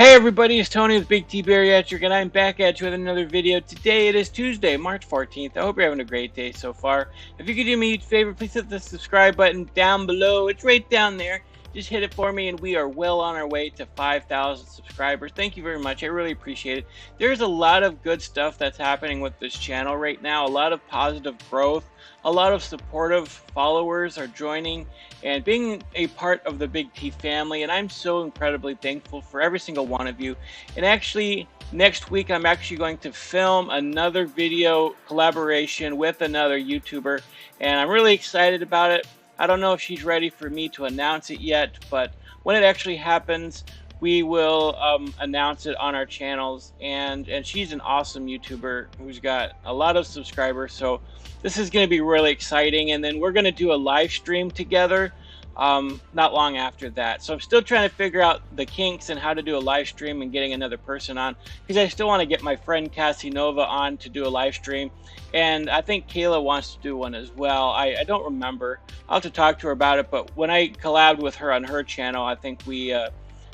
Hey everybody, it's Tony with Big T Bariatric, and I'm back at you with another video. Today it is Tuesday, March 14th. I hope you're having a great day so far. If you could do me a huge favor, please hit the subscribe button down below. It's right down there. Just hit it for me, and we are well on our way to 5,000 subscribers. Thank you very much. I really appreciate it. There's a lot of good stuff that's happening with this channel right now. A lot of positive growth. A lot of supportive followers are joining and being a part of the Big T family, and I'm so incredibly thankful for every single one of you. And actually, next week I'm actually going to film another video collaboration with another YouTuber, and I'm really excited about it. I don't know if she's ready for me to announce it yet, but when it actually happens, we will announce it on our channels. And she's an awesome YouTuber who's got a lot of subscribers, so this is going to be really exciting. And then we're going to do a live stream together not long after that. So I'm still trying to figure out the kinks and how to do a live stream and getting another person on, because I still want to get my friend Casanova on to do a live stream, and I think Kayla wants to do one as well. I don't remember. I'll have to talk to her about it, but when I collabed with her on her channel, I think we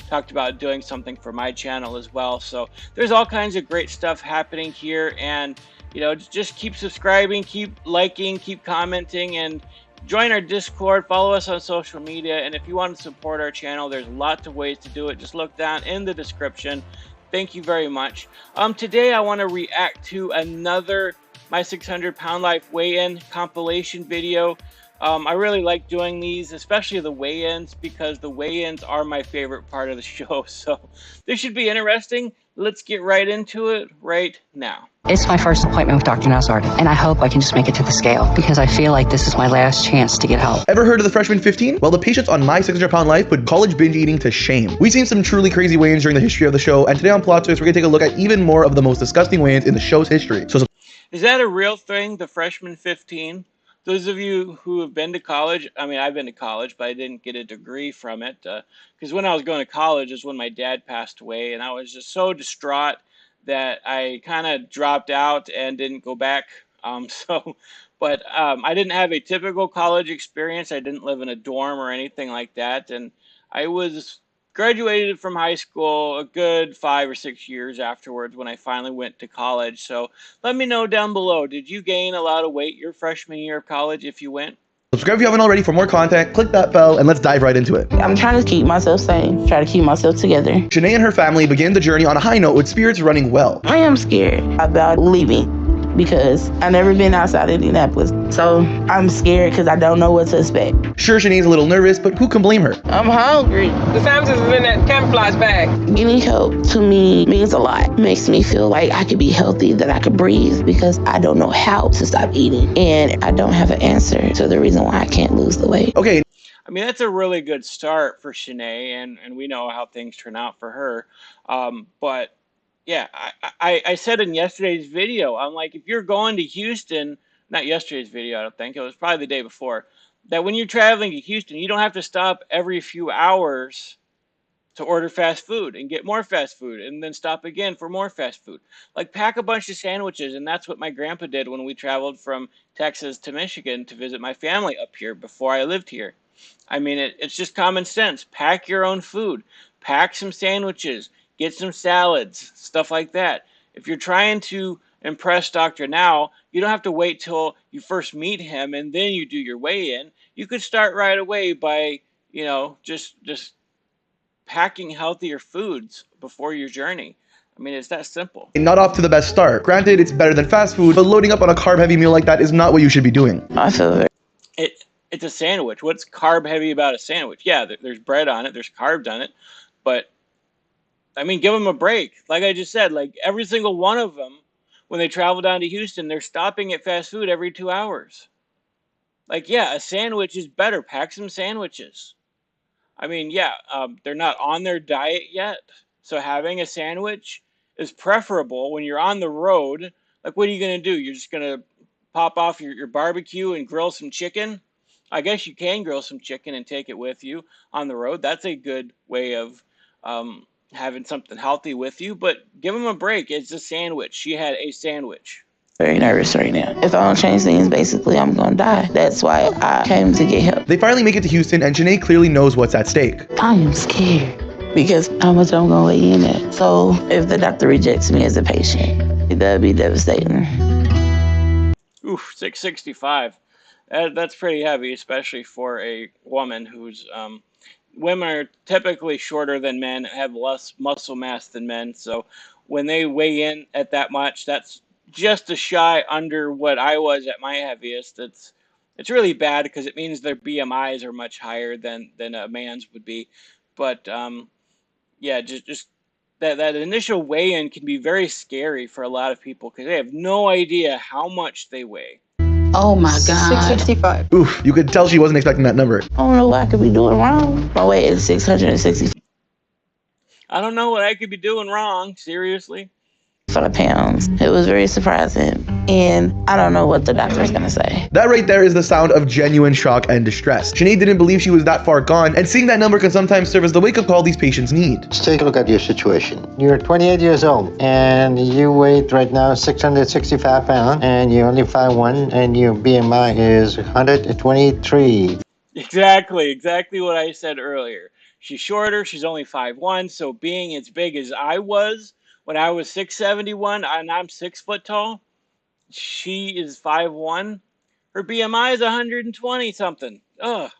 talked about doing something for my channel as well. So there's all kinds of great stuff happening here, and you know, just keep subscribing, keep liking, keep commenting, and join our Discord, follow us on social media. And if you want to support our channel, there's lots of ways to do it. Just look down in the description. Thank you very much. Today I want to react to another My 600 Pound Life weigh-in compilation video. I really like doing these, especially the weigh-ins, because the weigh-ins are my favorite part of the show. So this should be interesting. Let's get right into it right now. It's my first appointment with Dr. Nazard, and I hope I can just make it to the scale, because I feel like this is my last chance to get help. Ever heard of the Freshman 15? Well, the patients on My 600 Pound Life put college binge eating to shame. We've seen some truly crazy weigh-ins during the history of the show, and today on Plot Twist, we're going to take a look at even more of the most disgusting weigh-ins in the show's history. So, is that a real thing, the Freshman 15? Those of you who have been to college, I mean, I've been to college, but I didn't get a degree from it, because when I was going to college is when my dad passed away, and I was just so distraught that I kind of dropped out and didn't go back. I didn't have a typical college experience. I didn't live in a dorm or anything like that, and I was graduated from high school a good 5 or 6 years afterwards when I finally went to college. So let me know down below, did you gain a lot of weight your freshman year of college if you went? subscribe if you haven't already for more content, click that bell, and let's dive right into it. I'm trying to keep myself sane, try to keep myself together. Shanae and her family began the journey on a high note with spirits running well. I am scared about leaving because I've never been outside Indianapolis. So I'm scared because I don't know what to expect. Sure, Shanae's a little nervous, but who can blame her? I'm hungry. The times has been that camouflage bag. Getting help to me means a lot. Makes me feel like I could be healthy, that I could breathe, because I don't know how to stop eating. And I don't have an answer to the reason why I can't lose the weight. Okay. I mean, that's a really good start for Shanae, and we know how things turn out for her. But yeah, I said in yesterday's video, I'm like, if you're going to Houston, not yesterday's video, I don't think, it was probably the day before, that when you're traveling to Houston, you don't have to stop every few hours to order fast food and get more fast food and then stop again for more fast food. Like, pack a bunch of sandwiches, and that's what my grandpa did when we traveled from Texas to Michigan to visit my family up here before I lived here. I mean, it's just common sense. Pack your own food. Pack some sandwiches. Get some salads, stuff like that. If you're trying to impress Dr. Now, you don't have to wait till you first meet him and then you do your weigh-in. You could start right away by, you know, just packing healthier foods before your journey. I mean, it's that simple. Not off to the best start. Granted, it's better than fast food, but loading up on a carb-heavy meal like that is not what you should be doing. I feel very... It's a sandwich. What's carb-heavy about a sandwich? Yeah, there's bread on it, there's carbs on it, but I mean, give them a break. Like I just said, like every single one of them, when they travel down to Houston, they're stopping at fast food every 2 hours. Like, yeah, a sandwich is better. Pack some sandwiches. I mean, yeah, they're not on their diet yet. So having a sandwich is preferable when you're on the road. Like, what are you going to do? You're just going to pop off your barbecue and grill some chicken? I guess you can grill some chicken and take it with you on the road. That's a good way of having something healthy with you, but give them a break. It's a sandwich. She had a sandwich. Very nervous right now. If I don't change things, basically, I'm gonna die. That's why I came to get help. They finally make it to Houston, and Shanae clearly knows what's at stake. I am scared. because how much I'm gonna weigh in at. So if the doctor rejects me as a patient, that'd be devastating. Oof, 665. That's pretty heavy, especially for a woman who's women are typically shorter than men, have less muscle mass than men. So when they weigh in at that much, that's just a shy under what I was at my heaviest. It's really bad because it means their BMIs are much higher than a man's would be. But yeah, just that initial weigh-in can be very scary for a lot of people because they have no idea how much they weigh. Oh my God. 665. Oof, you could tell she wasn't expecting that number. I don't know what I could be doing wrong. My weight is 665 I don't know what I could be doing wrong, seriously. pounds. It was very surprising. And I don't know what the doctor's gonna say. That right there is the sound of genuine shock and distress. Shanae didn't believe she was that far gone, and seeing that number can sometimes serve as the wake-up call these patients need. Let's take a look at your situation. You're 28 years old, and you weigh right now 665 pounds, and you're only 5'1", and your BMI is 123. Exactly what I said earlier. She's shorter, she's only 5'1", so being as big as I was when I was 671 and I'm 6 foot tall, she is 5'1". Her BMI is 120 something. Ugh,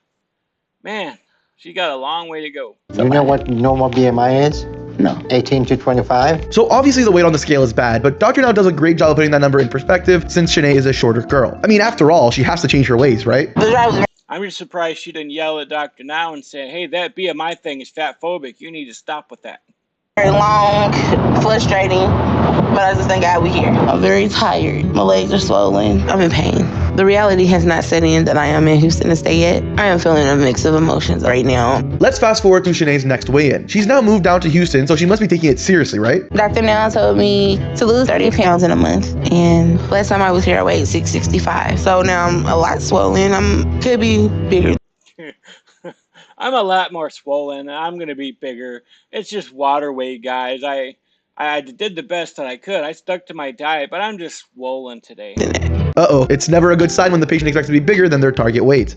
man, she got a long way to go. You know what normal BMI is? No. 18 to 25. So obviously the weight on the scale is bad, but Dr. Now does a great job of putting that number in perspective since Shanae is a shorter girl. I mean, after all, she has to change her ways, right? I'm just surprised she didn't yell at Dr. Now and say, hey, that BMI thing is fat phobic. You need to stop with that. Very long, frustrating, but I just thank God we're here. I'm very tired. My legs are swollen. I'm in pain. The reality has not set in that I am in Houston to stay yet. I am feeling a mix of emotions right now. Let's fast forward to Shanae's next weigh-in. She's now moved down to Houston, so she must be taking it seriously, right? Dr. Now told me to lose 30 pounds in a month. And last time I was here, I weighed 665. So now I'm a lot swollen. Could be bigger. I'm a lot more swollen. I'm going to be bigger. It's just water weight, guys. I did the best that I could. I stuck to my diet, but I'm just swollen today. Uh-oh, it's never a good sign when the patient expects to be bigger than their target weight.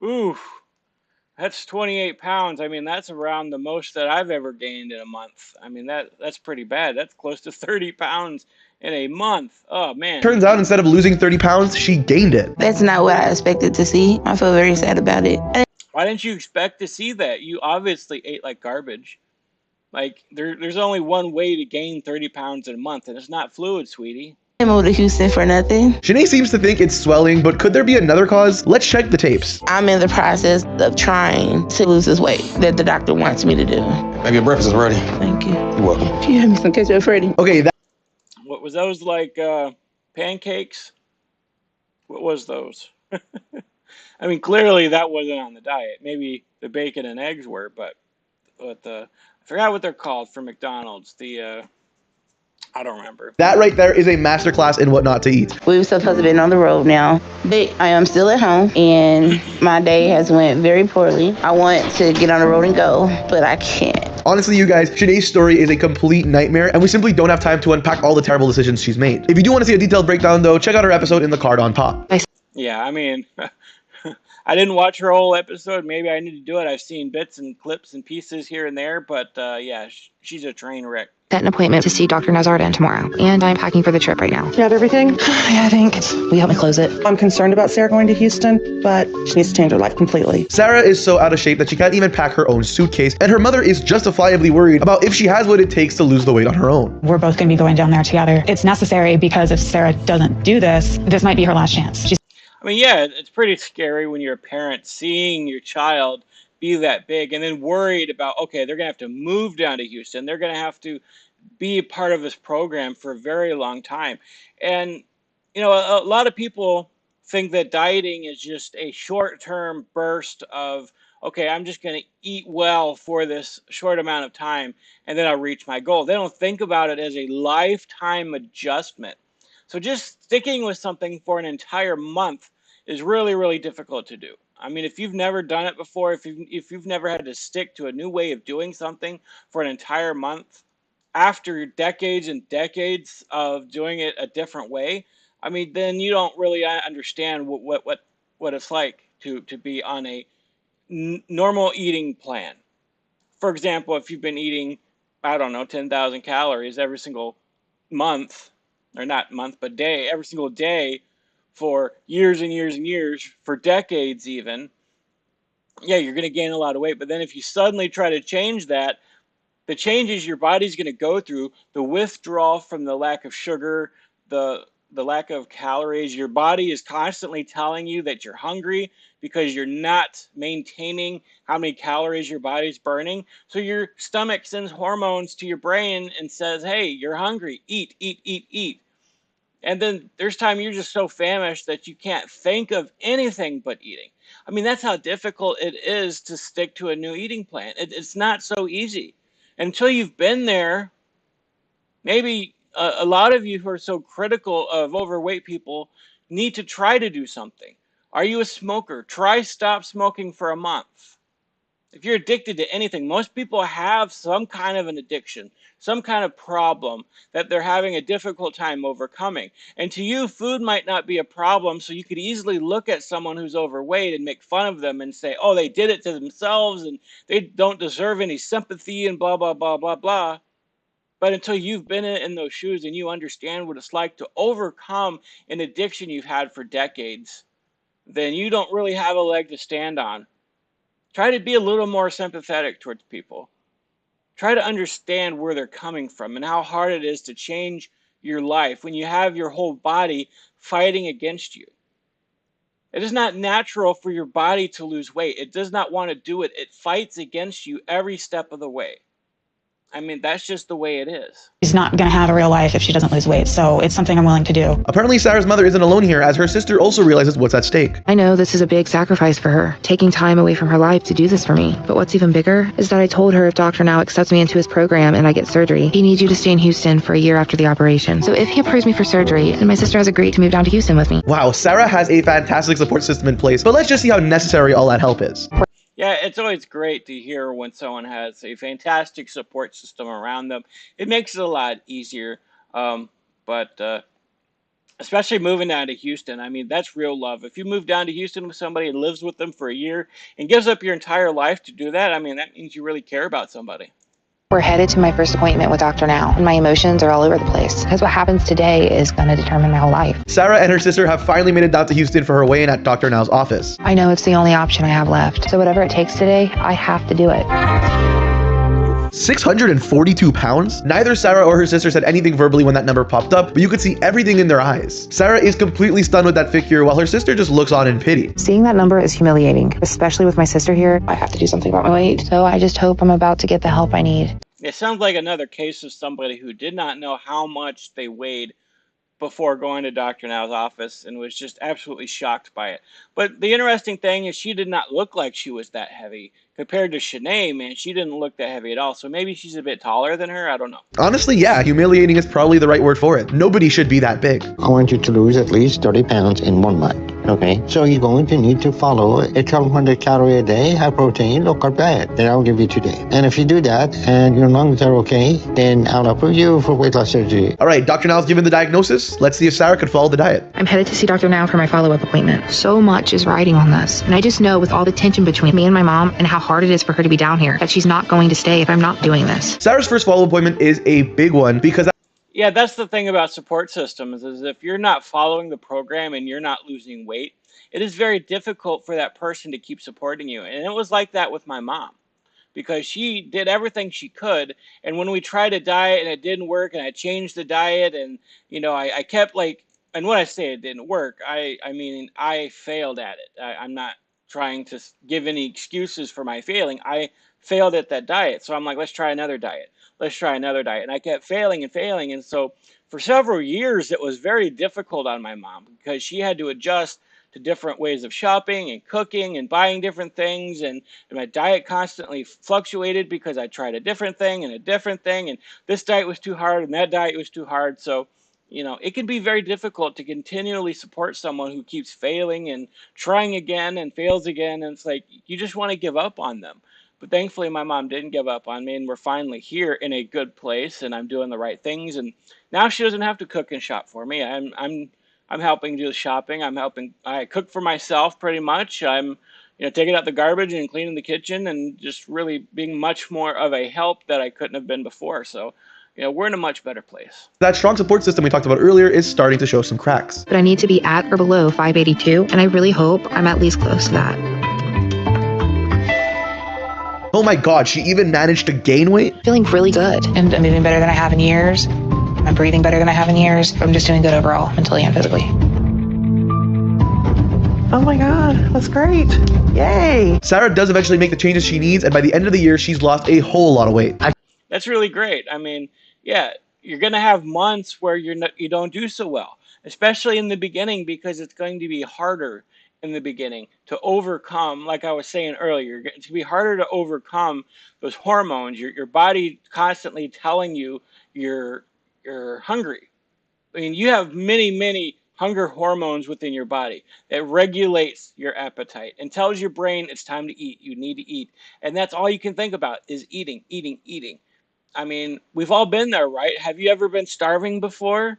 Ooh, that's 28 pounds. I mean, that's around the most that I've ever gained in a month. I mean, that's pretty bad. That's close to 30 pounds in a month. Oh, man. Turns out instead of losing 30 pounds, she gained it. That's not what I expected to see. I feel very sad about it. Why didn't you expect to see that? You obviously ate like garbage. Like, there's only one way to gain 30 pounds in a month, and it's not fluid, sweetie. I moved to Houston for nothing. Shanae seems to think it's swelling, but could there be another cause? Let's check the tapes. I'm in the process of trying to lose this weight that the doctor wants me to do. Maybe your breakfast is ready. Thank you. You're welcome. Can you have me some ketchup, Freddie? Okay, What was those, like, pancakes? What was those? I mean, clearly that wasn't on the diet. Maybe the bacon and eggs were, but I forgot what they're called from McDonald's. I don't remember. that right there is a masterclass in what not to eat. We were supposed to be on the road now, but I am still at home, and my day has went very poorly. I want to get on the road and go, but I can't. Honestly, you guys, Shanae's story is a complete nightmare, and we simply don't have time to unpack all the terrible decisions she's made. If you do want to see a detailed breakdown, though, check out our episode in the card on top. Yeah, I mean, I didn't watch her whole episode. Maybe I need to do it. I've seen bits and clips and pieces here and there, but yeah, she's a train wreck. Set an appointment to see Dr. Nazardan tomorrow, and I'm packing for the trip right now. You have everything? Yeah, I think. Will you help me close it? I'm concerned about Sarah going to Houston, but she needs to change her life completely. Sarah is so out of shape that she can't even pack her own suitcase, and her mother is justifiably worried about if she has what it takes to lose the weight on her own. We're both going to be going down there together. It's necessary because if Sarah doesn't do this, this might be her last chance. I mean, yeah, it's pretty scary when you're a parent seeing your child be that big and then worried about, okay, they're going to have to move down to Houston. They're going to have to be a part of this program for a very long time. And, you know, a lot of people think that dieting is just a short-term burst of, okay, I'm just going to eat well for this short amount of time and then I'll reach my goal. They don't think about it as a lifetime adjustment. So just sticking with something for an entire month is really, really difficult to do. I mean, if you've never done it before, if you've never had to stick to a new way of doing something for an entire month, after decades and decades of doing it a different way, I mean, then you don't really understand what what it's like to be on a normal eating plan. For example, if you've been eating, I don't know, 10,000 calories every single month, or not month, but day, every single day for years and years and years, for decades even, yeah, you're going to gain a lot of weight. But then if you suddenly try to change that, the changes your body's going to go through, the withdrawal from the lack of sugar, the lack of calories, your body is constantly telling you that you're hungry because you're not maintaining how many calories your body's burning. So your stomach sends hormones to your brain and says, hey, you're hungry, eat, eat, eat, eat. And then there's time you're just so famished that you can't think of anything but eating. I mean, that's how difficult it is to stick to a new eating plan. It's not so easy. Until you've been there, maybe a lot of you who are so critical of overweight people need to try to do something. Are you a smoker? Try stop smoking for a month. If you're addicted to anything, most people have some kind of an addiction, some kind of problem that they're having a difficult time overcoming. And to you, food might not be a problem, so you could easily look at someone who's overweight and make fun of them and say, oh, they did it to themselves and they don't deserve any sympathy and blah, blah, blah, blah, blah. But until you've been in those shoes and you understand what it's like to overcome an addiction you've had for decades, then you don't really have a leg to stand on. Try to be a little more sympathetic towards people. Try to understand where they're coming from and how hard it is to change your life when you have your whole body fighting against you. It is not natural for your body to lose weight. It does not want to do it. It fights against you every step of the way. I mean, that's just the way it is. She's not going to have a real life if she doesn't lose weight, so it's something I'm willing to do. Apparently, Sarah's mother isn't alone here, as her sister also realizes what's at stake. I know this is a big sacrifice for her, taking time away from her life to do this for me. But what's even bigger is that I told her if Dr. Now accepts me into his program and I get surgery, he needs you to stay in Houston for a year after the operation. So if he approves me for surgery, then my sister has agreed to move down to Houston with me. Wow, Sarah has a fantastic support system in place, but let's just see how necessary all that help is. Yeah, it's always great to hear when someone has a fantastic support system around them. It makes it a lot easier. But especially moving down to Houston, I mean, that's real love. If you move down to Houston with somebody and lives with them for a year and gives up your entire life to do that, I mean, that means you really care about somebody. We're headed to my first appointment with Dr. Now, and my emotions are all over the place, because what happens today is going to determine my whole life. Sarah and her sister have finally made it down to Houston for her weigh-in at Dr. Now's office. I know it's the only option I have left, so whatever it takes today, I have to do it. 642 pounds? Neither Sarah or her sister said anything verbally when that number popped up, but you could see everything in their eyes. Sarah is completely stunned with that figure, while her sister just looks on in pity. Seeing that number is humiliating, especially with my sister here. I have to do something about my weight, so I just hope I'm about to get the help I need. It sounds like another case of somebody who did not know how much they weighed before going to Dr. Now's office and was just absolutely shocked by it. But the interesting thing is she did not look like she was that heavy. Compared to Shanae, man, she didn't look that heavy at all. So maybe she's a bit taller than her. I don't know. Honestly, yeah, humiliating is probably the right word for it. Nobody should be that big. I want you to lose at least 30 pounds in 1 month. Okay, so you're going to need to follow a 1,200 calorie a day, high protein, low carb diet that I'll give you today. And if you do that and your lungs are okay, then I'll approve you for weight loss surgery. All right, Dr. Now's given the diagnosis. Let's see if Sarah could follow the diet. I'm headed to see Dr. Now for my follow-up appointment. So much is riding on this, and I just know with all the tension between me and my mom and how hard it is for her to be down here, that she's not going to stay if I'm not doing this. Sarah's first follow-up appointment is a big one because... Yeah, that's the thing about support systems is if you're not following the program and you're not losing weight, it is very difficult for that person to keep supporting you. And it was like that with my mom because she did everything she could. And when we tried a diet and it didn't work and I changed the diet and, you know, I kept like, and when I say it didn't work, I mean, I failed at it. I'm not trying to give any excuses for my failing. I failed at that diet. So I'm like, let's try another diet. Let's try another diet. And I kept failing and failing. And so for several years, it was very difficult on my mom because she had to adjust to different ways of shopping and cooking and buying different things. And my diet constantly fluctuated because I tried a different thing and a different thing. And this diet was too hard and that diet was too hard. So, you know, it can be very difficult to continually support someone who keeps failing and trying again and fails again. And it's like, you just want to give up on them. But thankfully, my mom didn't give up on me, and we're finally here in a good place, and I'm doing the right things. And now she doesn't have to cook and shop for me. I'm I'm helping do the shopping. I cook for myself pretty much. I'm, taking out the garbage and cleaning the kitchen and just really being much more of a help that I couldn't have been before. So, we're in a much better place. That strong support system we talked about earlier is starting to show some cracks. But I need to be at or below 582, and I really hope I'm at least close to that. Oh my God, she even managed to gain weight? Feeling really good. And I'm eating better than I have in years. I'm breathing better than I have in years. I'm just doing good overall, mentally and physically. Oh my God, that's great. Yay. Sarah does eventually make the changes she needs, and by the end of the year, she's lost a whole lot of weight. That's really great. I mean, yeah, you're going to have months where you don't do so well, especially in the beginning, because it's going to be harder in the beginning to overcome, like I was saying earlier. It's going to be harder to overcome those hormones. Your body constantly telling you you're hungry. I mean, you have many hunger hormones within your body that regulates your appetite and tells your brain it's time to eat. You need to eat. And that's all you can think about is eating. I mean, we've all been there, right? Have you ever been starving before?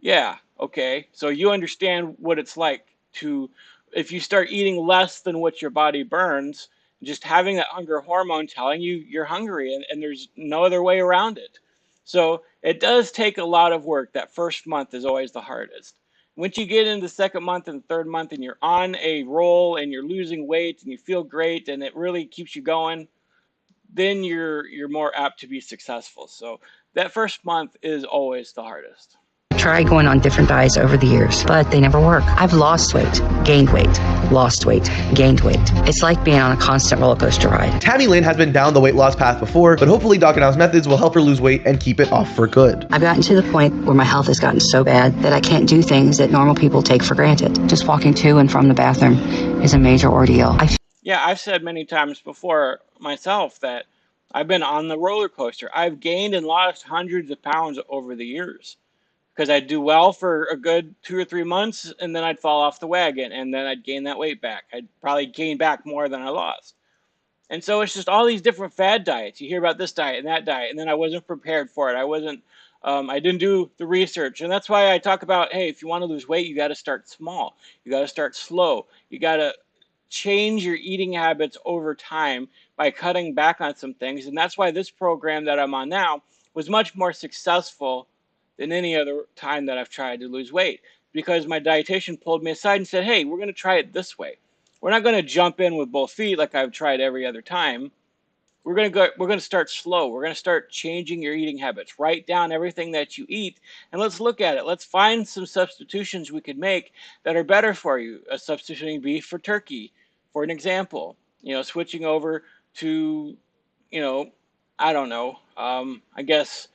Yeah, okay. So you understand what it's like to, if you start eating less than what your body burns, just having that hunger hormone telling you you're hungry, and there's no other way around it. So it does take a lot of work. That first month is always the hardest. Once you get into the second month and third month and you're on a roll and you're losing weight and you feel great and it really keeps you going, then you're more apt to be successful. So that first month is always the hardest. Tried going on different diets over the years, but they never work. I've lost weight, gained weight, lost weight, gained weight. It's like being on a constant roller coaster ride. Tammy Lynn has been down the weight loss path before, but hopefully Dr. Now's methods will help her lose weight and keep it off for good. I've gotten to the point where my health has gotten so bad that I can't do things that normal people take for granted. Just walking to and from the bathroom is a major ordeal. Yeah, I've said many times before myself that I've been on the roller coaster. I've gained and lost hundreds of pounds over the years, because I'd do well for a good 2 or 3 months, and then I'd fall off the wagon, and then I'd gain that weight back. I'd probably gain back more than I lost. And so it's just all these different fad diets. You hear about this diet and that diet, and then I wasn't prepared for it. I didn't do the research. And that's why I talk about, hey, if you want to lose weight, you got to start small. You got to start slow. You got to change your eating habits over time by cutting back on some things. And that's why this program that I'm on now was much more successful than any other time that I've tried to lose weight, because my dietitian pulled me aside and said, hey, we're going to try it this way. We're not going to jump in with both feet like I've tried every other time. We're going to start slow. We're going to start changing your eating habits. Write down everything that you eat, and let's look at it. Let's find some substitutions we could make that are better for you. Substituting beef for turkey, for an example. Switching over to, I don't know, I guess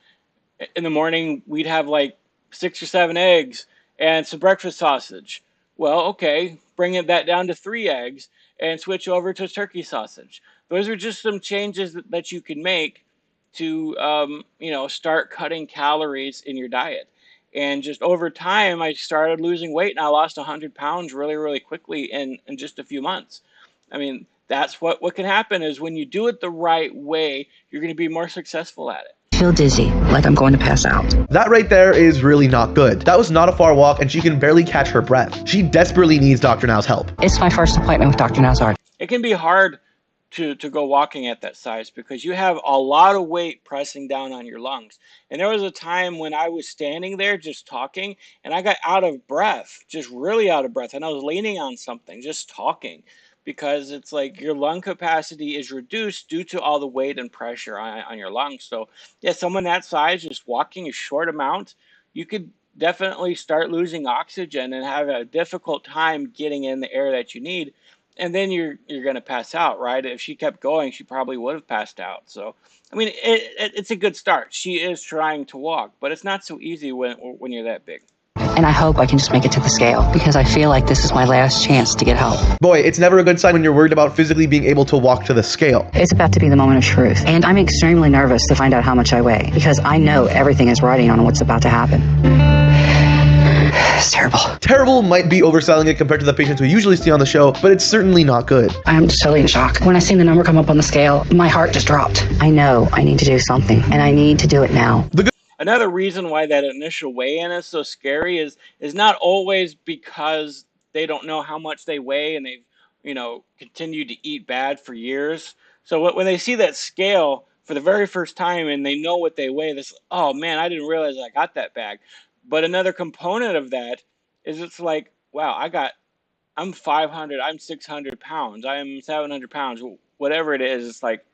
in the morning we'd have like 6 or 7 eggs and some breakfast sausage. Well, okay, bring that down to 3 eggs and switch over to turkey sausage. Those are just some changes that you can make to, start cutting calories in your diet. And just over time, I started losing weight, and I lost 100 pounds really, really quickly in just a few months. I mean, that's what can happen is when you do it the right way, you're going to be more successful at it. I feel dizzy, like I'm going to pass out. That right there is really not good. That was not a far walk, and she can barely catch her breath. She desperately needs Dr. Now's help. It's my first appointment with Dr. Now's art. It can be hard to go walking at that size because you have a lot of weight pressing down on your lungs. And there was a time when I was standing there just talking, and I got out of breath, just really out of breath, and I was leaning on something, just talking, because it's like your lung capacity is reduced due to all the weight and pressure on your lungs. So yeah, someone that size, just walking a short amount, you could definitely start losing oxygen and have a difficult time getting in the air that you need. And then you're going to pass out, right? If she kept going, she probably would have passed out. So, I mean, it's a good start. She is trying to walk, but it's not so easy when you're that big. And I hope I can just make it to the scale, because I feel like this is my last chance to get help. Boy, it's never a good sign when you're worried about physically being able to walk to the scale. It's about to be the moment of truth, and I'm extremely nervous to find out how much I weigh, because I know everything is riding on what's about to happen. It's terrible. Terrible might be overselling it compared to the patients we usually see on the show, but it's certainly not good. I'm just totally in shock. When I seen the number come up on the scale, my heart just dropped. I know I need to do something, and I need to do it now. another reason why that initial weigh-in is so scary is not always because they don't know how much they weigh and they've, continued to eat bad for years. So when they see that scale for the very first time and they know what they weigh, this, oh man, I didn't realize I got that bag. But another component of that is it's like, wow, I'm 500, I'm 600 pounds, I'm 700 pounds, whatever it is. It's like,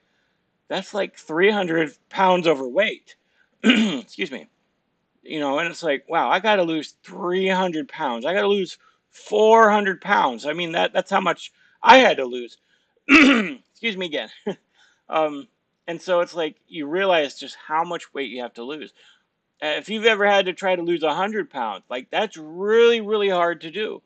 that's like 300 pounds overweight. Excuse me. And it's like, wow, I got to lose 300 pounds. I got to lose 400 pounds. I mean, that's how much I had to lose. Excuse me again. um, and so it's like you realize just how much weight you have to lose. If you've ever had to try to lose 100 pounds, like that's really, really hard to do.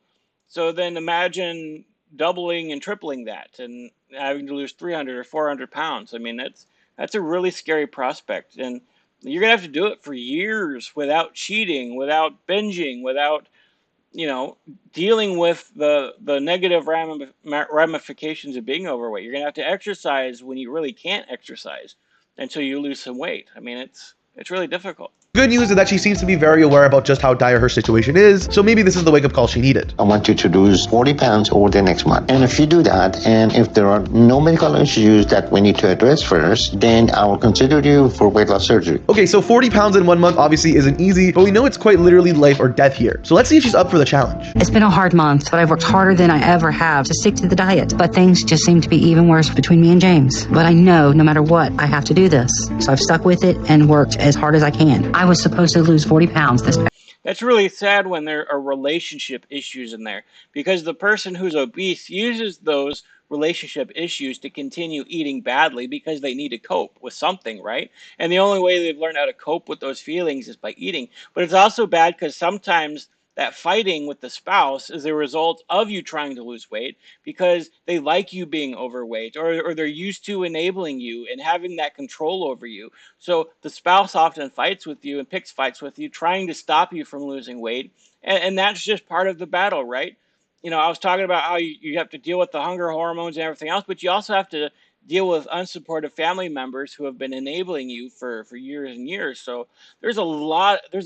So then imagine doubling and tripling that and having to lose 300 or 400 pounds. I mean, that's a really scary prospect. And you're going to have to do it for years without cheating, without binging, without, dealing with the negative ramifications of being overweight. You're going to have to exercise when you really can't exercise until you lose some weight. I mean, it's really difficult. Good news is that she seems to be very aware about just how dire her situation is, so maybe this is the wake-up call she needed. I want you to lose 40 pounds over the next month. And if you do that, and if there are no medical issues that we need to address first, then I will consider you for weight loss surgery. Okay, so 40 pounds in 1 month obviously isn't easy, but we know it's quite literally life or death here. So let's see if she's up for the challenge. It's been a hard month, but I've worked harder than I ever have to stick to the diet. But things just seem to be even worse between me and James. But I know no matter what, I have to do this. So I've stuck with it and worked as hard as I can. I was supposed to lose 40 pounds this past. That's really sad when there are relationship issues in there, because the person who's obese uses those relationship issues to continue eating badly because they need to cope with something, right? And the only way they've learned how to cope with those feelings is by eating. But it's also bad because sometimes that fighting with the spouse is a result of you trying to lose weight because they like you being overweight, or they're used to enabling you and having that control over you. So the spouse often fights with you and picks fights with you, trying to stop you from losing weight. And that's just part of the battle, right? I was talking about how you have to deal with the hunger hormones and everything else, but you also have to deal with unsupportive family members who have been enabling you for years and years. So there's a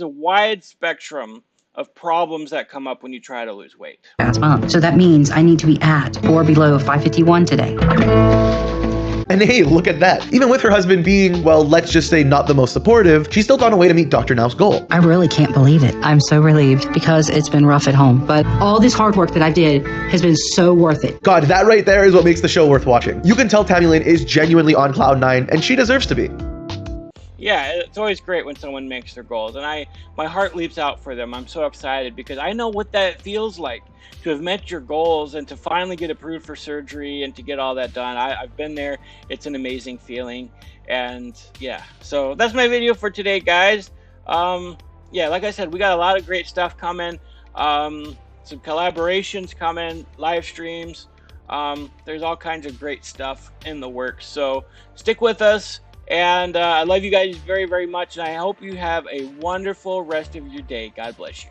wide spectrum of problems that come up when you try to lose weight. So that means I need to be at or below 551 today. And hey, look at that. Even with her husband being, well, let's just say not the most supportive, she's still found a way to meet Dr. Now's goal. I really can't believe it. I'm so relieved because it's been rough at home. But all this hard work that I did has been so worth it. God, that right there is what makes the show worth watching. You can tell Tammy Lynn is genuinely on cloud nine, and she deserves to be. Yeah, it's always great when someone makes their goals, and my heart leaps out for them. I'm so excited because I know what that feels like, to have met your goals and to finally get approved for surgery and to get all that done. I've been there. It's an amazing feeling. And yeah, so that's my video for today, guys. Yeah, like I said, we got a lot of great stuff coming. Some collaborations coming, live streams. There's all kinds of great stuff in the works. So stick with us. And I love you guys very, very much. And I hope you have a wonderful rest of your day. God bless you.